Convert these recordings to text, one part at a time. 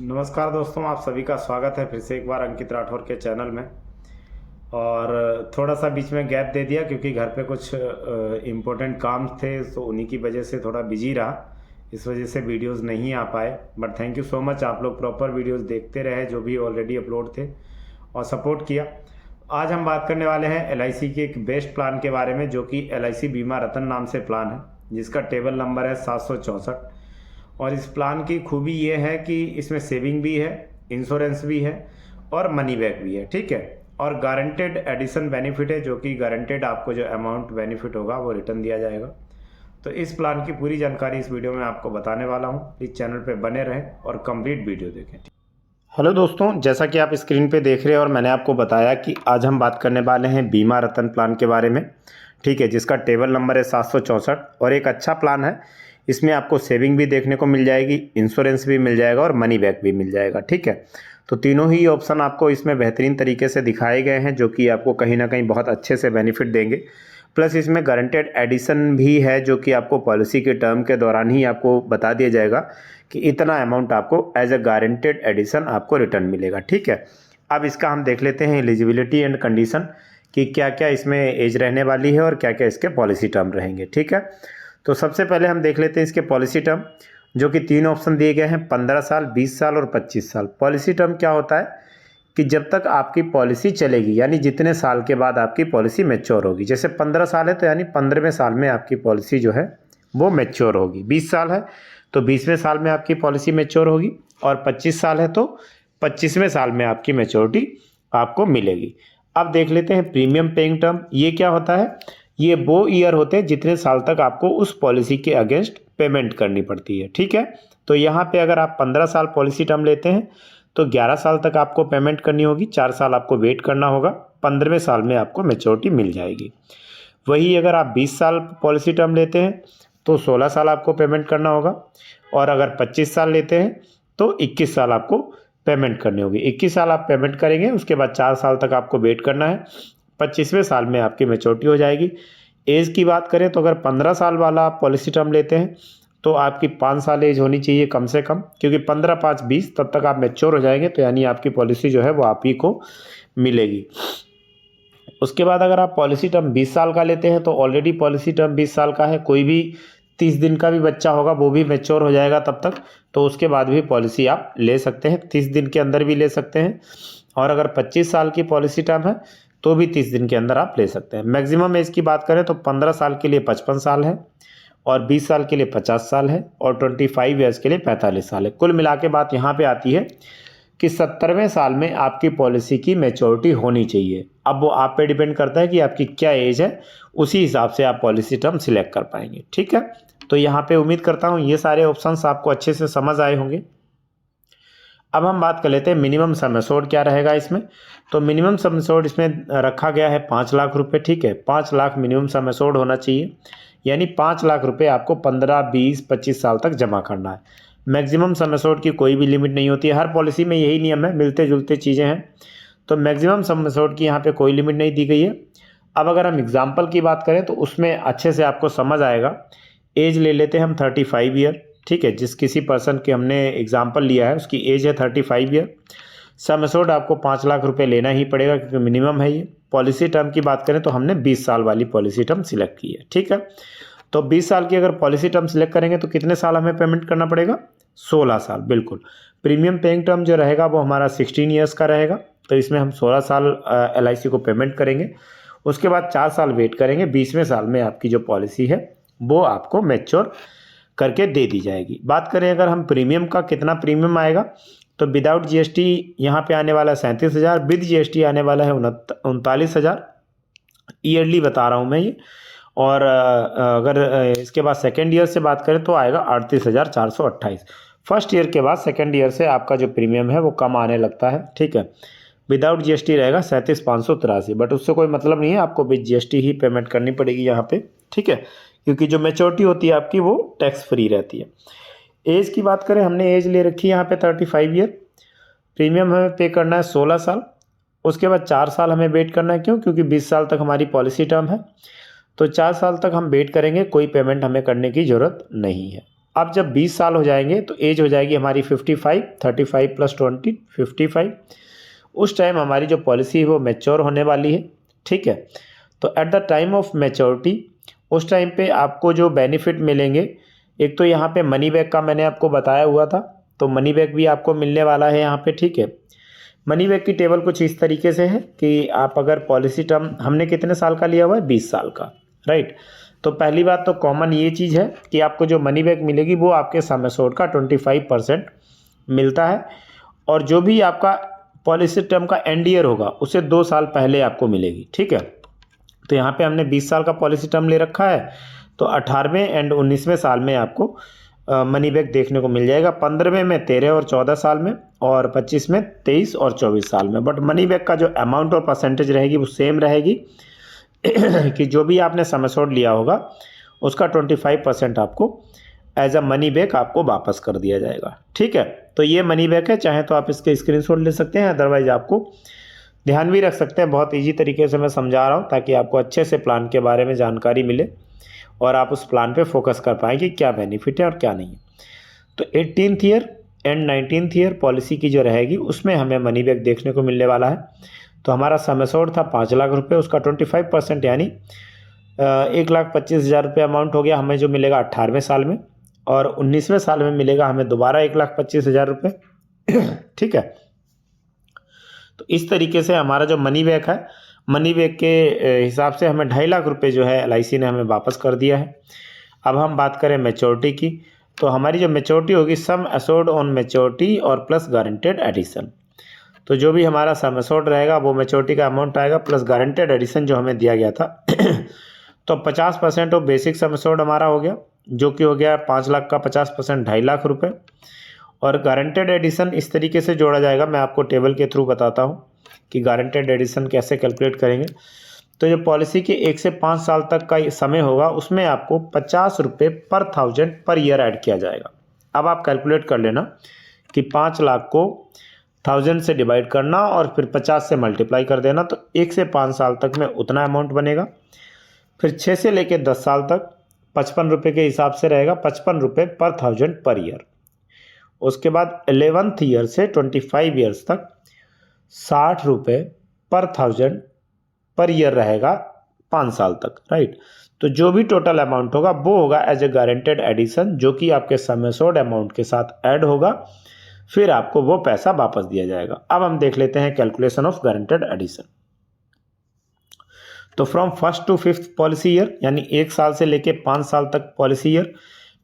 नमस्कार दोस्तों, आप सभी का स्वागत है फिर से एक बार अंकित राठौर के चैनल में। और थोड़ा सा बीच में गैप दे दिया क्योंकि घर पे कुछ इम्पोर्टेंट काम थे, तो उन्हीं की वजह से थोड़ा बिजी रहा। इस वजह से वीडियोस नहीं आ पाए, but thank you so much, आप लोग प्रॉपर वीडियोस देखते रहे जो भी ऑलरेडी अपलोड थे और सपोर्ट किया। आज हम बात करने वाले हैं LIC के एक बेस्ट प्लान के बारे में, जो कि LIC बीमा रतन नाम से प्लान है, जिसका टेबल नंबर है 764। और इस प्लान की खूबी ये है कि इसमें सेविंग भी है, इंश्योरेंस भी है और मनी बैक भी है, ठीक है। और गारंटेड एडिशन बेनिफिट है, जो कि गारंटेड आपको जो अमाउंट बेनिफिट होगा वो रिटर्न दिया जाएगा। तो इस प्लान की पूरी जानकारी इस वीडियो में आपको बताने वाला हूँ। प्लीज़ चैनल पे बने रहें और कंप्लीट वीडियो देखें। हेलो दोस्तों, जैसा कि आप स्क्रीन पे देख रहे हैं और मैंने आपको बताया कि आज हम बात करने वाले हैं बीमा रतन प्लान के बारे में, ठीक है, जिसका टेबल नंबर है 764 और एक अच्छा प्लान है। इसमें आपको सेविंग भी देखने को मिल जाएगी, इंश्योरेंस भी मिल जाएगा और मनी बैक भी मिल जाएगा, ठीक है। तो तीनों ही ऑप्शन आपको इसमें बेहतरीन तरीके से दिखाए गए हैं, जो कि आपको कहीं ना कहीं बहुत अच्छे से बेनिफिट देंगे। प्लस इसमें गारंटेड एडिशन भी है, जो कि आपको पॉलिसी के टर्म के दौरान ही आपको बता दिया जाएगा कि इतना अमाउंट आपको एज ए गारंटेड एडिशन आपको रिटर्न मिलेगा, ठीक है। अब इसका हम देख लेते हैं एलिजिबिलिटी एंड कंडीशन कि क्या क्या इसमें एज रहने वाली है और क्या क्या इसके पॉलिसी टर्म रहेंगे, ठीक है। तो सबसे पहले हम देख लेते हैं इसके पॉलिसी टर्म, जो कि 3 ऑप्शन दिए गए हैं, 15 साल, 20 साल और 25 साल। पॉलिसी टर्म क्या होता है कि जब तक आपकी पॉलिसी चलेगी, यानी जितने साल के बाद आपकी पॉलिसी मैच्योर होगी। जैसे 15 साल है तो यानी 15वें साल में आपकी पॉलिसी जो है वो मैच्योर होगी। 20 साल है तो 20वें साल में आपकी पॉलिसी मैच्योर होगी, और 25 साल है तो 25वें साल में आपकी मैच्योरिटी आपको मिलेगी। अब देख लेते हैं प्रीमियम पेइंग टर्म। ये क्या होता है? ये वो ईयर होते हैं जितने साल तक आपको उस पॉलिसी के अगेंस्ट पेमेंट करनी पड़ती है, ठीक है। तो यहाँ पे अगर आप 15 साल पॉलिसी टर्म लेते हैं तो 11 साल तक आपको पेमेंट करनी होगी, 4 साल आपको वेट करना होगा, 15वें साल में आपको मैच्योरिटी मिल जाएगी। वही अगर आप 20 साल पॉलिसी टर्म लेते हैं तो 16 साल आपको पेमेंट करना होगा, और अगर 25 साल लेते हैं तो 21 साल आपको पेमेंट करनी होगी। 21 साल आप पेमेंट करेंगे, उसके बाद 4 साल तक आपको वेट करना है, 25वें साल में आपकी मैच्योरिटी हो जाएगी। एज की बात करें तो अगर 15 साल वाला आप पॉलिसी टर्म लेते हैं तो आपकी 5 साल एज होनी चाहिए कम से कम, क्योंकि 15, 5, 20 तब तक आप मैच्योर हो जाएंगे, तो यानी आपकी पॉलिसी जो है वो आप ही को मिलेगी। उसके बाद अगर आप पॉलिसी टर्म 20 साल का लेते हैं तो ऑलरेडी पॉलिसी टर्म 20 साल का है, कोई भी 30 दिन का भी बच्चा होगा वो भी मैच्योर हो जाएगा तब तक, तो उसके बाद भी पॉलिसी आप ले सकते हैं, 30 दिन के अंदर भी ले सकते हैं। और अगर 25 साल की पॉलिसी टर्म है तो भी 30 दिन के अंदर आप ले सकते हैं। मैक्सिमम एज की बात करें तो 15 साल के लिए 55 साल है, और 20 साल के लिए 50 साल है, और 25 ईयर्स के लिए 45 साल है। कुल मिला के बात यहाँ पे आती है कि 70वें साल में आपकी पॉलिसी की मैच्योरिटी होनी चाहिए। अब वो आप पे डिपेंड करता है कि आपकी क्या एज है, उसी हिसाब से आप पॉलिसी टर्म सिलेक्ट कर पाएंगे, ठीक है। तो यहाँ पे उम्मीद करता हूँ ये सारे ऑप्शंस आपको अच्छे से समझ आए होंगे। अब हम बात कर लेते हैं मिनिमम सम एश्योर्ड क्या रहेगा इसमें। तो मिनिमम सम एश्योर्ड इसमें रखा गया है 5 लाख रुपए, ठीक है। 5 लाख मिनिमम सम एश्योर्ड होना चाहिए, यानी 5 लाख रुपए आपको 15, 20, 25 साल तक जमा करना है। मैक्सिमम सम एश्योर्ड की कोई भी लिमिट नहीं होती है, हर पॉलिसी में यही नियम है, मिलते जुलते चीज़ें हैं। तो मैक्सिमम सम एश्योर्ड की यहाँ पे कोई लिमिट नहीं दी गई है। अब अगर हम एग्जाम्पल की बात करें तो उसमें अच्छे से आपको समझ आएगा। एज ले लेते हैं हम 35 ईयर, ठीक है। जिस किसी पर्सन के हमने एग्जाम्पल लिया है उसकी एज है 35 ईयर। सम एश्योर्ड आपको 5 लाख रुपए लेना ही पड़ेगा क्योंकि मिनिमम है ये। पॉलिसी टर्म की बात करें तो हमने 20 साल वाली पॉलिसी टर्म सिलेक्ट की है, ठीक है। तो 20 साल की अगर पॉलिसी टर्म सिलेक्ट करेंगे तो कितने साल हमें पेमेंट करना पड़ेगा? 16 साल, बिल्कुल। प्रीमियम पेइंग टर्म जो रहेगा वो हमारा 16 ईयर्स का रहेगा, तो इसमें हम 16 साल LIC को पेमेंट करेंगे। उसके बाद 4 साल वेट करेंगे, 20वें साल में आपकी जो पॉलिसी है वो आपको मैच्योर करके दे दी जाएगी। बात करें अगर हम प्रीमियम का, कितना प्रीमियम आएगा, तो विदाउट GST यहाँ पे आने वाला है 37,000, विद GST आने वाला है 39,000, ईयरली बता रहा हूँ मैं ये। और अगर इसके बाद सेकेंड ईयर से बात करें तो आएगा 38,428। फर्स्ट ईयर के बाद सेकेंड ईयर से आपका जो प्रीमियम है वो कम आने लगता है, ठीक है। विदाउट GST रहेगा 37,583, बट उससे कोई मतलब नहीं है, आपको विद GST ही पेमेंट करनी पड़ेगी यहाँ पे, ठीक है, क्योंकि जो मैच्योरिटी होती है आपकी वो टैक्स फ्री रहती है। एज की बात करें, हमने एज ले रखी है यहाँ पे 35 ईयर। प्रीमियम हमें पे करना है 16 साल, उसके बाद 4 साल हमें वेट करना है, क्यों? क्योंकि 20 साल तक हमारी पॉलिसी टर्म है, तो 4 साल तक हम वेट करेंगे, कोई पेमेंट हमें करने की ज़रूरत नहीं है। अब जब 20 साल हो जाएंगे तो एज हो जाएगी हमारी 55, 35 प्लस 20 55। उस टाइम हमारी जो पॉलिसी है वो मैच्योर होने वाली है, ठीक है। तो at the time of maturity उस टाइम पे आपको जो बेनिफिट मिलेंगे, एक तो यहाँ पे मनी बैक का मैंने आपको बताया हुआ था, तो मनी बैक भी आपको मिलने वाला है यहाँ पे, ठीक है। मनी बैक की टेबल कुछ इस तरीके से है कि आप अगर पॉलिसी टर्म हमने कितने साल का लिया हुआ है, 20 साल का, राइट। तो पहली बात तो कॉमन ये चीज़ है कि आपको जो मनी बैक मिलेगी वो आपके सम एश्योर्ड का 25% मिलता है, और जो भी आपका पॉलिसी टर्म का एंड ईयर होगा उसे 2 साल पहले आपको मिलेगी, ठीक है। तो यहाँ पे हमने 20 साल का पॉलिसी टर्म ले रखा है, तो 18वें एंड 19वें साल में आपको मनी बैक देखने को मिल जाएगा, 15वें में 13 और 14 साल में, और 25 में 23 और 24 साल में। बट मनी बैक का जो अमाउंट और परसेंटेज रहेगी वो सेम रहेगी कि जो भी आपने सम एश्योर्ड लिया होगा उसका 25% आपको एज अ मनी बैक आपको वापस कर दिया जाएगा, ठीक है। तो ये मनी बैक है, चाहे तो आप इसके स्क्रीनशॉट ले सकते हैं, अदरवाइज आपको ध्यान भी रख सकते हैं। बहुत ईजी तरीके से मैं समझा रहा हूँ ताकि आपको अच्छे से प्लान के बारे में जानकारी मिले और आप उस प्लान पे फोकस कर पाएँ कि क्या बेनिफिट है और क्या नहीं है। तो 18th year and 19th year policy की जो रहेगी उसमें हमें मनी बैक देखने को मिलने वाला है। तो हमारा सम एश्योर्ड था 5 लाख रुपए, उसका 25% यानी 1,25,000 रुपये अमाउंट हो गया हमें जो मिलेगा 18वें साल में, और 19वें साल में मिलेगा हमें दोबारा 1,25,000 रुपये, ठीक है। तो इस तरीके से हमारा जो मनी बैक है, मनी बैक के हिसाब से हमें 2.5 लाख रुपए जो है LIC ने हमें वापस कर दिया है। अब हम बात करें मैच्योरिटी की, तो हमारी जो मैच्योरिटी होगी सम एश्योर्ड ऑन मैच्योरिटी और प्लस गारंटेड एडिशन। तो जो भी हमारा सम एश्योर्ड रहेगा वो मैच्योरिटी का अमाउंट आएगा प्लस गारंटेड एडिशन जो हमें दिया गया था। तो 50% ऑफ बेसिक सम एश्योर्ड हमारा हो गया, जो कि हो गया 5 लाख का 50% 2.5 लाख रुपए। और गारंटेड एडिशन इस तरीके से जोड़ा जाएगा, मैं आपको टेबल के थ्रू बताता हूँ कि गारंटेड एडिशन कैसे कैलकुलेट करेंगे। तो जो पॉलिसी के 1 से 5 साल तक का समय होगा उसमें आपको 50 रुपये पर 1000 पर ईयर ऐड किया जाएगा। अब आप कैलकुलेट कर लेना कि 5 लाख को 1000 से डिवाइड करना और फिर 50 से मल्टीप्लाई कर देना, तो 1 से 5 साल तक में उतना अमाउंट बनेगा। फिर 6 से लेकर 10 साल तक 55 रुपये के हिसाब से रहेगा, 55 रुपये पर 1000 पर ईयर। उसके बाद 11th ईयर से 25 ईयर्स तक 60 रुपये पर 1000 पर ईयर रहेगा 5 साल तक, राइट। तो जो भी टोटल अमाउंट होगा वो होगा एज ए गारंटेड एडिशन, जो कि आपके सम एश्योर्ड अमाउंट के साथ ऐड होगा, फिर आपको वो पैसा वापस दिया जाएगा। अब हम देख लेते हैं कैलकुलेशन ऑफ गारंटेड एडिशन। तो from 1st to 5th policy year, यानी 1 साल से लेके 5 साल तक पॉलिसी ईयर,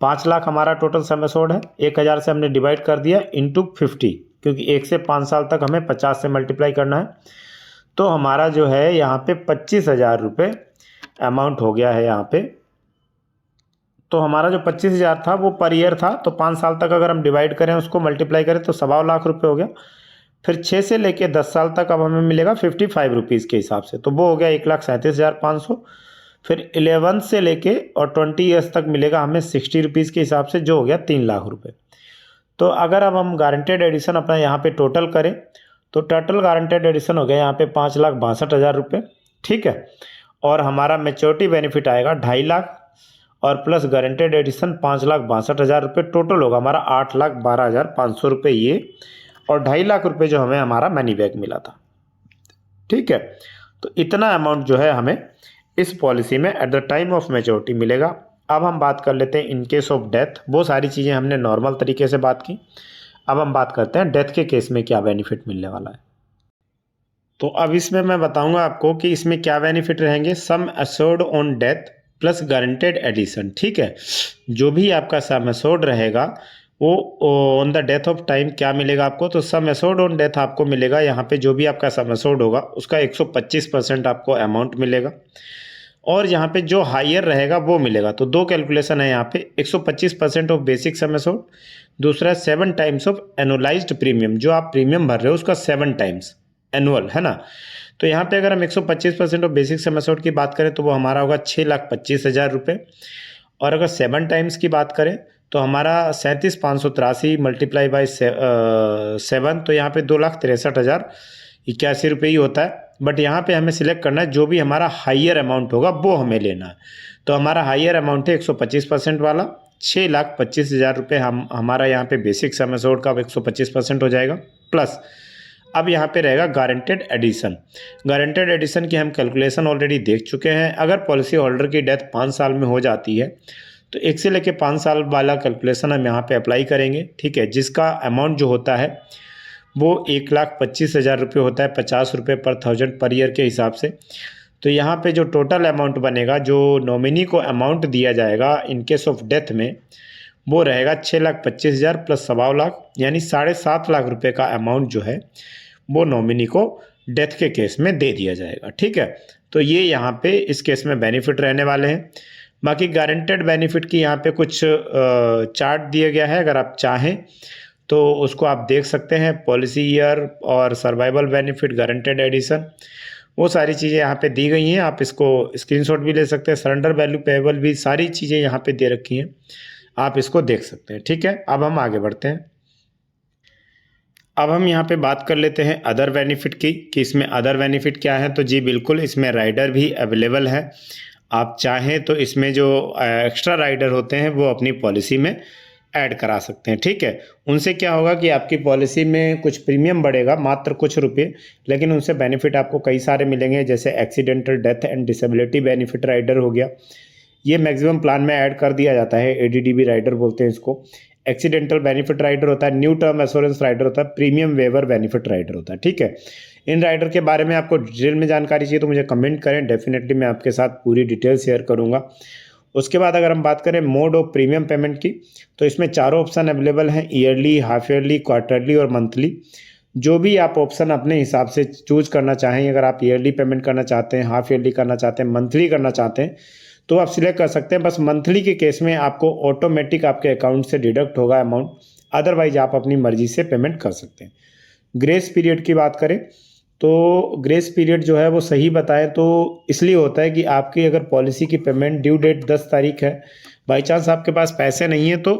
5 लाख हमारा टोटल सम एश्योर्ड है, 1000 से हमने डिवाइड कर दिया इंटू 50, क्योंकि 1 से 5 साल तक हमें 50 से मल्टीप्लाई करना है। तो हमारा जो है यहाँ पे 25,000 रुपये अमाउंट हो गया है यहाँ पे। तो हमारा जो 25,000 था वो पर ईयर था, तो 5 साल तक अगर हम डिवाइड करें उसको मल्टीप्लाई करें तो 2.25 लाख रुपये हो गया। फिर 6 से लेके 10 साल तक अब हमें मिलेगा 55 रुपीज़ के हिसाब से, तो वो हो गया 1,37,500। फिर 11 से लेके और 20 ईयर्स तक मिलेगा हमें 60 रुपीज़ के हिसाब से, जो हो गया 3 लाख रुपये। तो अगर अब हम गारंटेड एडिशन अपना यहाँ पे टोटल करें तो टोटल गारंटेड एडिशन हो गया यहाँ पे 5,62,000 रुपये, ठीक है। और हमारा मैच्योरिटी बेनिफिट आएगा 2.5 लाख और प्लस गारंटेड एडिशन 5,62,000 रुपये, टोटल होगा हमारा 8,12,500 रुपये ये, और 2.5 लाख रुपये जो हमें हमारा मनी बैक मिला था, ठीक है। तो इतना अमाउंट जो है हमें इस पॉलिसी में at the time of maturity मिलेगा। अब हम बात कर लेते हैं इन केस ऑफ डेथ। वो सारी चीज़ें हमने नॉर्मल तरीके से बात की, अब हम बात करते हैं डेथ के केस में क्या बेनिफिट मिलने वाला है। तो अब इसमें मैं बताऊंगा आपको कि इसमें क्या बेनिफिट रहेंगे। Sum assured on death plus guaranteed addition, ठीक है। जो भी आपका सम एश्योर्ड रहेगा वो on the death of time क्या मिलेगा आपको, तो सम एश्योर्ड ऑन डेथ आपको मिलेगा यहाँ पे जो भी आपका सम एश्योर्ड होगा उसका 125% आपको अमाउंट मिलेगा, और यहाँ पे जो हायर रहेगा वो मिलेगा। तो दो कैलकुलेशन है यहाँ पे, 125% ऑफ बेसिक सम एश्योर्ड, दूसरा 7 टाइम्स ऑफ एनुअलाइज्ड प्रीमियम, जो आप प्रीमियम भर रहे हो उसका 7 टाइम्स एनुअल, है ना। तो यहाँ पे अगर हम 125% ऑफ बेसिक सम एश्योर्ड की बात करें तो वो हमारा होगा 6,25,000 रुपये, और अगर 7 टाइम्स की बात करें तो हमारा 37,583 मल्टीप्लाई बाई 7, तो यहाँ पे 2,63,081 रुपये ही होता है। बट यहाँ पे हमें सिलेक्ट करना है जो भी हमारा हाइयर अमाउंट होगा वो हमें लेना है। तो हमारा हाइयर अमाउंट है 125% वाला, 6,25,000 रुपये हमारा यहाँ पे बेसिक सम एश्योर्ड का अब 125% हो जाएगा। प्लस अब यहाँ पे रहेगा गारंटेड एडिशन। गारंटेड एडिशन की हम कैलकुलेशन ऑलरेडी देख चुके हैं। अगर पॉलिसी होल्डर की डेथ 5 साल में हो जाती है तो 1 से लेकर 5 साल वाला कैलकुलेशन हम यहाँ पे अप्लाई करेंगे, ठीक है, जिसका अमाउंट जो होता है वो 1,25,000 रुपये होता है, 50 रुपये पर 1000 पर ईयर के हिसाब से। तो यहाँ पे जो टोटल अमाउंट बनेगा, जो नॉमिनी को अमाउंट दिया जाएगा इन केस ऑफ डेथ में, वो रहेगा 6,25,000 प्लस 7.25 लाख, यानी 7.5 लाख रुपये का अमाउंट जो है वो नॉमिनी को डेथ के केस में दे दिया जाएगा, ठीक है। तो ये यहाँ पे इस केस में बेनिफिट रहने वाले हैं। बाकी गारंटेड बेनिफिट की यहाँ पे कुछ चार्ट दिया गया है, अगर आप चाहें तो उसको आप देख सकते हैं। पॉलिसी ईयर और सर्वाइवल बेनिफिट, गारंटेड एडिशन, वो सारी चीज़ें यहाँ पे दी गई हैं। आप इसको स्क्रीनशॉट भी ले सकते हैं। सरेंडर वैल्यू पेएबल भी, सारी चीज़ें यहाँ पे दे रखी हैं, आप इसको देख सकते हैं, ठीक है। अब हम आगे बढ़ते हैं। अब हम यहाँ पे बात कर लेते हैं अदर बेनिफिट की, कि इसमें अदर बेनिफिट क्या है। तो जी बिल्कुल, इसमें राइडर भी अवेलेबल है। आप चाहें तो इसमें जो एक्स्ट्रा राइडर होते हैं वो अपनी पॉलिसी में ऐड करा सकते हैं, ठीक है। उनसे क्या होगा कि आपकी पॉलिसी में कुछ प्रीमियम बढ़ेगा, मात्र कुछ रुपये, लेकिन उनसे बेनिफिट आपको कई सारे मिलेंगे। जैसे accidental death and disability benefit rider हो गया, ये मैक्सिमम प्लान में ऐड कर दिया जाता है, ADDB राइडर बोलते हैं इसको। एक्सीडेंटल बेनिफिट राइडर होता है, न्यू टर्म एश्योरेंस राइडर होता है, प्रीमियम वेवर बेनिफिट राइडर होता है, ठीक है। इन राइडर के बारे में आपको डिटेल में जानकारी चाहिए तो मुझे कमेंट करें, डेफिनेटली मैं आपके साथ पूरी डिटेल शेयर करूंगा। उसके बाद अगर हम बात करें मोड ऑफ प्रीमियम पेमेंट की, तो इसमें चारों ऑप्शन अवेलेबल हैं, ईयरली, हाफ ईयरली, क्वार्टरली और मंथली। जो भी आप ऑप्शन अपने हिसाब से चूज करना चाहें, अगर आप ईयरली पेमेंट करना चाहते हैं, हाफ ईयरली करना चाहते हैं, मंथली करना चाहते हैं, तो आप सिलेक्ट कर सकते हैं। बस मंथली के केस में आपको ऑटोमेटिक आपके अकाउंट से डिडक्ट होगा अमाउंट, अदरवाइज आप अपनी मर्जी से पेमेंट कर सकते हैं। ग्रेस पीरियड की बात करें तो ग्रेस पीरियड जो है वो सही बताएं तो इसलिए होता है कि आपकी अगर पॉलिसी की पेमेंट ड्यू डेट 10 तारीख है, बाई चांस आपके पास पैसे नहीं है तो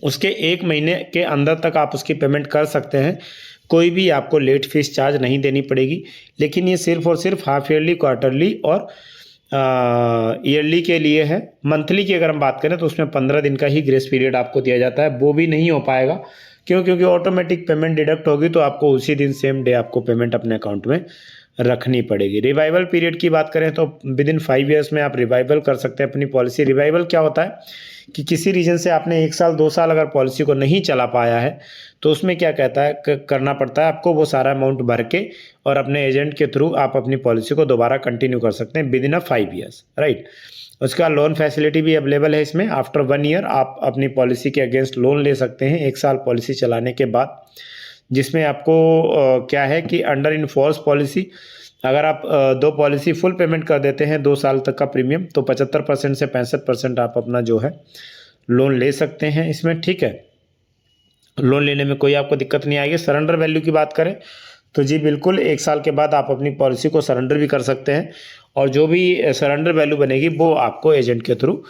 उसके 1 महीने के अंदर तक आप उसकी पेमेंट कर सकते हैं। कोई भी आपको लेट फीस चार्ज नहीं देनी पड़ेगी। लेकिन ये सिर्फ और सिर्फ हाफ ईयरली, क्वार्टरली और ईयरली के लिए है। मंथली की अगर हम बात करें तो उसमें 15 दिन का ही ग्रेस पीरियड आपको दिया जाता है, वो भी नहीं हो पाएगा। क्यों? क्योंकि ऑटोमेटिक पेमेंट डिडक्ट होगी तो आपको उसी दिन सेम डे आपको पेमेंट अपने अकाउंट में रखनी पड़ेगी। रिवाइवल पीरियड की बात करें तो विद इन 5 ईयर्स में आप रिवाइवल कर सकते हैं अपनी पॉलिसी। रिवाइवल क्या होता है कि किसी रीजन से आपने 1 साल 2 साल अगर पॉलिसी को नहीं चला पाया है तो उसमें क्या कहता है करना पड़ता है आपको, वो सारा अमाउंट भर के और अपने एजेंट के थ्रू आप अपनी पॉलिसी को दोबारा कंटिन्यू कर सकते हैं विद इन 5 ईयर्स, राइट। उसका लोन फैसिलिटी भी अवेलेबल है इसमें। आफ्टर 1 ईयर आप अपनी पॉलिसी के अगेंस्ट लोन ले सकते हैं 1 साल पॉलिसी चलाने के बाद, जिसमें आपको क्या है कि अंडर इन फोर्स पॉलिसी अगर आप 2 पॉलिसी फुल पेमेंट कर देते हैं 2 साल तक का प्रीमियम तो 75% से 65% आप अपना जो है लोन ले सकते हैं इसमें, ठीक है। लोन लेने में कोई आपको दिक्कत नहीं आएगी। सरेंडर वैल्यू की बात करें तो जी बिल्कुल 1 साल के बाद आप अपनी पॉलिसी को सरेंडर भी कर सकते हैं और जो भी सरेंडर वैल्यू बनेगी वो आपको एजेंट के थ्रू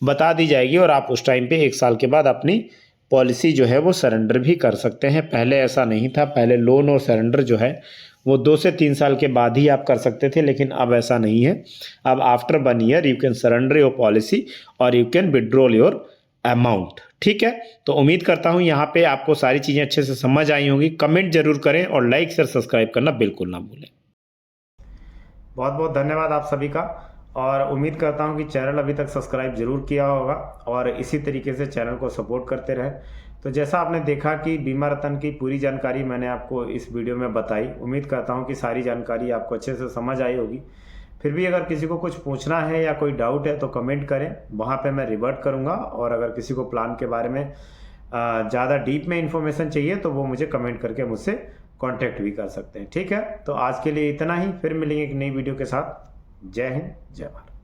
बता दी जाएगी और आप उस टाइम पे 1 साल के बाद अपनी पॉलिसी जो है वो सरेंडर भी कर सकते हैं। पहले ऐसा नहीं था, पहले लोन और सरेंडर जो है वो 2 से 3 साल के बाद ही आप कर सकते थे, लेकिन अब ऐसा नहीं है। अब after 1 year you can surrender your policy और you can withdrawal your amount, ठीक है। तो उम्मीद करता हूँ यहाँ पे आपको सारी चीज़ें अच्छे से समझ आई होंगी। कमेंट जरूर करें और लाइक शेयर सब्सक्राइब करना बिल्कुल ना भूलें। बहुत बहुत धन्यवाद आप सभी का और उम्मीद करता हूँ कि चैनल अभी तक सब्सक्राइब जरूर किया होगा और इसी तरीके से चैनल को सपोर्ट करते रहे। तो जैसा आपने देखा कि बीमा रतन की पूरी जानकारी मैंने आपको इस वीडियो में बताई। उम्मीद करता हूँ कि सारी जानकारी आपको अच्छे से समझ आई होगी। फिर भी अगर किसी को कुछ पूछना है या कोई डाउट है तो कमेंट करें, वहाँ पे मैं रिवर्ट करूँगा। और अगर किसी को प्लान के बारे में ज़्यादा डीप में इंफॉर्मेशन चाहिए तो वो मुझे कमेंट करके मुझसे कांटेक्ट भी कर सकते हैं, ठीक है। तो आज के लिए इतना ही, फिर मिलेंगे एक नई वीडियो के साथ। जय हिंद, जय भारत।